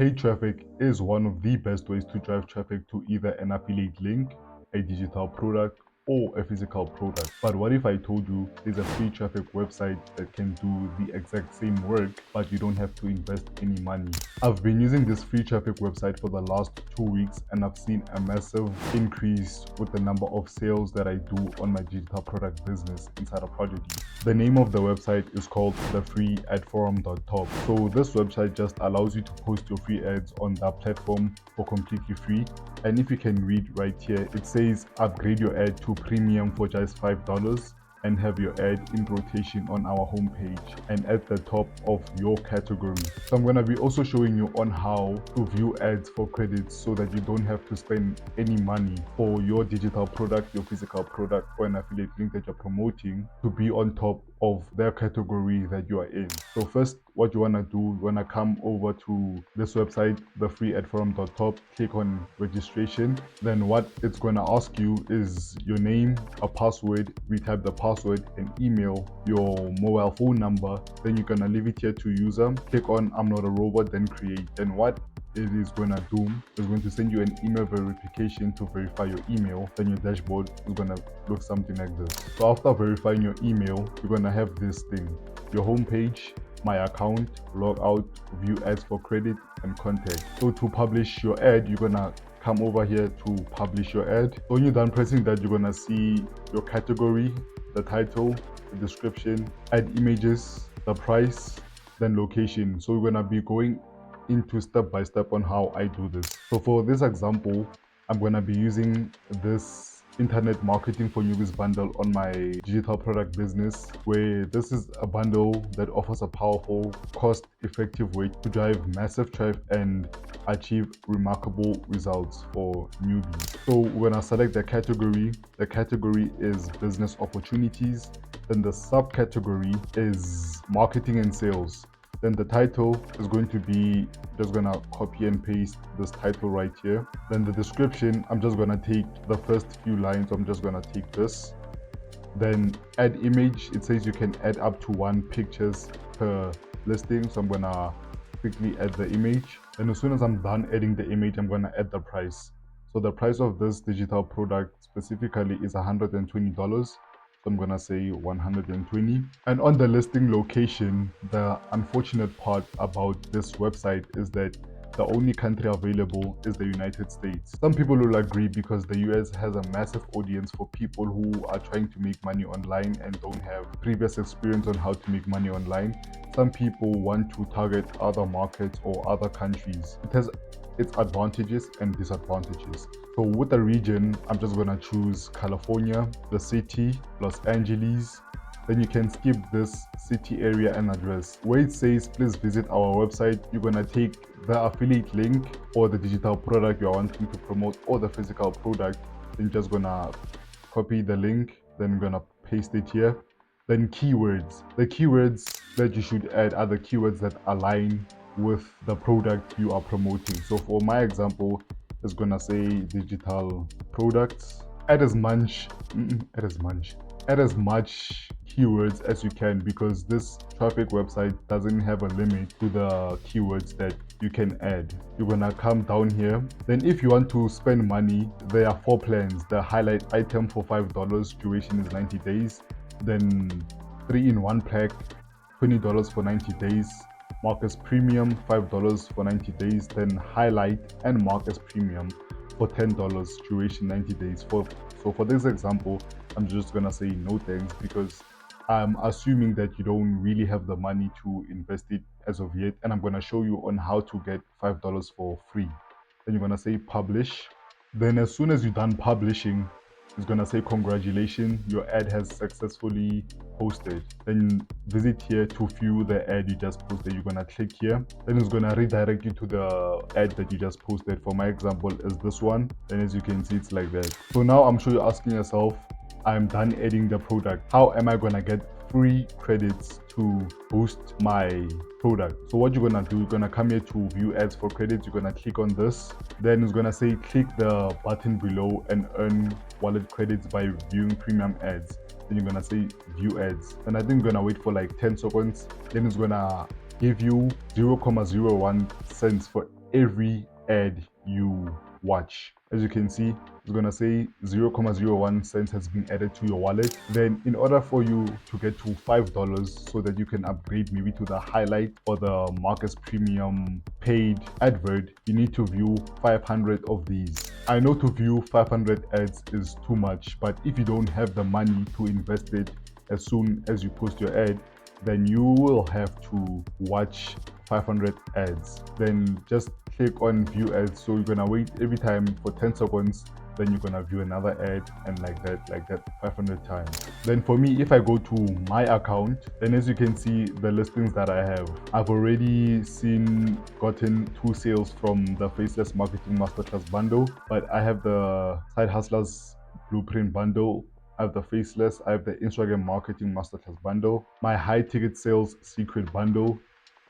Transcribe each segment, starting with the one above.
Paid traffic is one of the best ways to drive traffic to either an affiliate link, a digital product, or a physical product. But what if I told you there's a free traffic website that can do the exact same work, but you don't have to invest any money? I've been using this free traffic website for the last 2 weeks, and I've seen a massive increase with the number of sales that I do on my digital product business inside of Prodigy. The name of the website is called TheFreeAdForum.top. So this website just allows you to post your free ads on that platform for completely free. And if you can read right here, it says upgrade your ad to premium for just $5 and have your ad in rotation on our homepage and at the top of your category. So I'm going to be also showing you on how to view ads for credits so that you don't have to spend any money for your digital product, your physical product, or an affiliate link that you're promoting to be on top of their category that you are in. So first, what you want to do, you want to come over to this website, TheFreeAdForum.top, click on registration. Then what it's going to ask you is your name, a password, retype the password, an email, your mobile phone number. Then you're going to leave it here to user. Click on I'm not a robot, then create. Then what it is going to do is going to send you an email verification to verify your email. Then your dashboard is going to look something like this. So after verifying your email, you're going to have this thing, your homepage, my account, log out, view ads for credit, and contact. So to publish your ad, you're going to come over here to publish your ad. So when you're done pressing that, you're going to see your category, the title, the description, add images, the price, then location. So we're going to be going into step by step on how I do this. So for this example, I'm going to be using this internet marketing for newbies bundle on my digital product business, where this is a bundle that offers a powerful, cost-effective way to drive massive traffic and achieve remarkable results for newbies. So we're going to select the category. The category is business opportunities. Then the subcategory is marketing and sales. Then the title is going to be, just gonna copy and paste this title right here. Then the description, I'm just gonna take the first few lines. I'm just gonna take this. Then add image. It says you can add up to 1 pictures per listing. So I'm gonna quickly add the image. And as soon as I'm done adding the image, I'm gonna add the price. So the price of this digital product specifically is $120. So I'm gonna say 120. And on the listing location, the unfortunate part about this website is that the only country available is the United States. Some people will agree because the US has a massive audience for people who are trying to make money online and don't have previous experience on how to make money online. Some people want to target other markets or other countries. It has its advantages and disadvantages. So with the region, I'm just gonna choose California, the city, Los Angeles. Then you can skip this city area and address. Where it says please visit our website, you're gonna take the affiliate link or the digital product you're wanting to promote or the physical product. Then you're just gonna copy the link, then you're gonna paste it here. Then keywords. The keywords that you should add are the keywords that align with the product you are promoting. So for my example, it's gonna say digital products. Add as much keywords as you can, because this traffic website doesn't have a limit to the keywords that you can add. You're gonna come down here. Then if you want to spend money, there are 4 plans. The highlight item for $5, duration is 90 days. Then 3-in-1 pack, $20 for 90 days. Mark as premium, $5 for 90 days. Then highlight and mark as premium for $10, duration 90 days. So for this example, I'm just gonna say no thanks, because I'm assuming that you don't really have the money to invest it as of yet, and I'm gonna show you on how to get $5 for free. Then you're gonna say publish. Then as soon as you're done publishing, it's gonna say congratulations, your ad has successfully posted. Then visit here to view the ad you just posted. You're gonna click here. Then it's gonna redirect you to the ad that you just posted. For my example is this one. Then as you can see, it's like that. So now I'm sure you're asking yourself, I'm done adding the product. How am I gonna get free credits to boost my product? So what you're gonna do, you're gonna come here to view ads for credits. You're gonna click on this. Then it's gonna say click the button below and earn wallet credits by viewing premium ads. Then you're gonna say view ads. And I think you're gonna wait for like 10 seconds. Then it's gonna give you 0.01 cents for every ad you watch. As you can see, it's gonna say 0.01 cents has been added to your wallet. Then in order for you to get to $5 so that you can upgrade maybe to the highlight or the Marcus Premium paid advert, you need to view 500 of these. I know to view 500 ads is too much, but if you don't have the money to invest it as soon as you post your ad, then you will have to watch 500 ads. Then just click on view ads. So you're gonna wait every time for 10 seconds, then you're gonna view another ad, and like that 500 times. Then for me, if I go to my account, then as you can see the listings that I have, I've already gotten 2 sales from the Faceless Marketing Masterclass bundle, but I have the Side Hustlers Blueprint bundle, I have the Faceless, I have the Instagram Marketing Masterclass bundle, my high ticket sales secret bundle,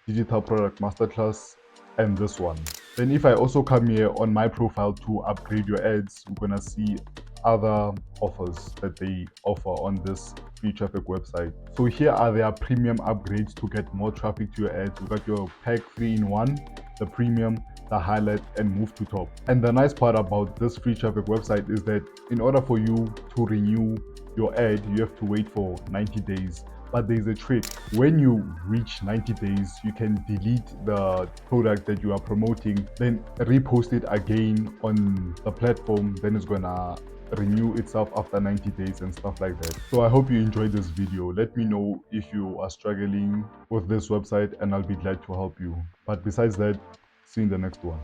Digital Product Masterclass, and this one. Then if I also come here on my profile to upgrade your ads, you're gonna see other offers that they offer on this free traffic website. So here are their premium upgrades to get more traffic to your ads. You got your pack 3-in-1, the premium, the highlight, and move to top. And the nice part about this free traffic website is that in order for you to renew your ad, you have to wait for 90 days. But there's a trick. When you reach 90 days, you can delete the product that you are promoting, then repost it again on the platform. Then it's gonna renew itself after 90 days and stuff like that. So I hope you enjoyed this video. Let me know if you are struggling with this website and I'll be glad to help you. But besides that, see you in the next one.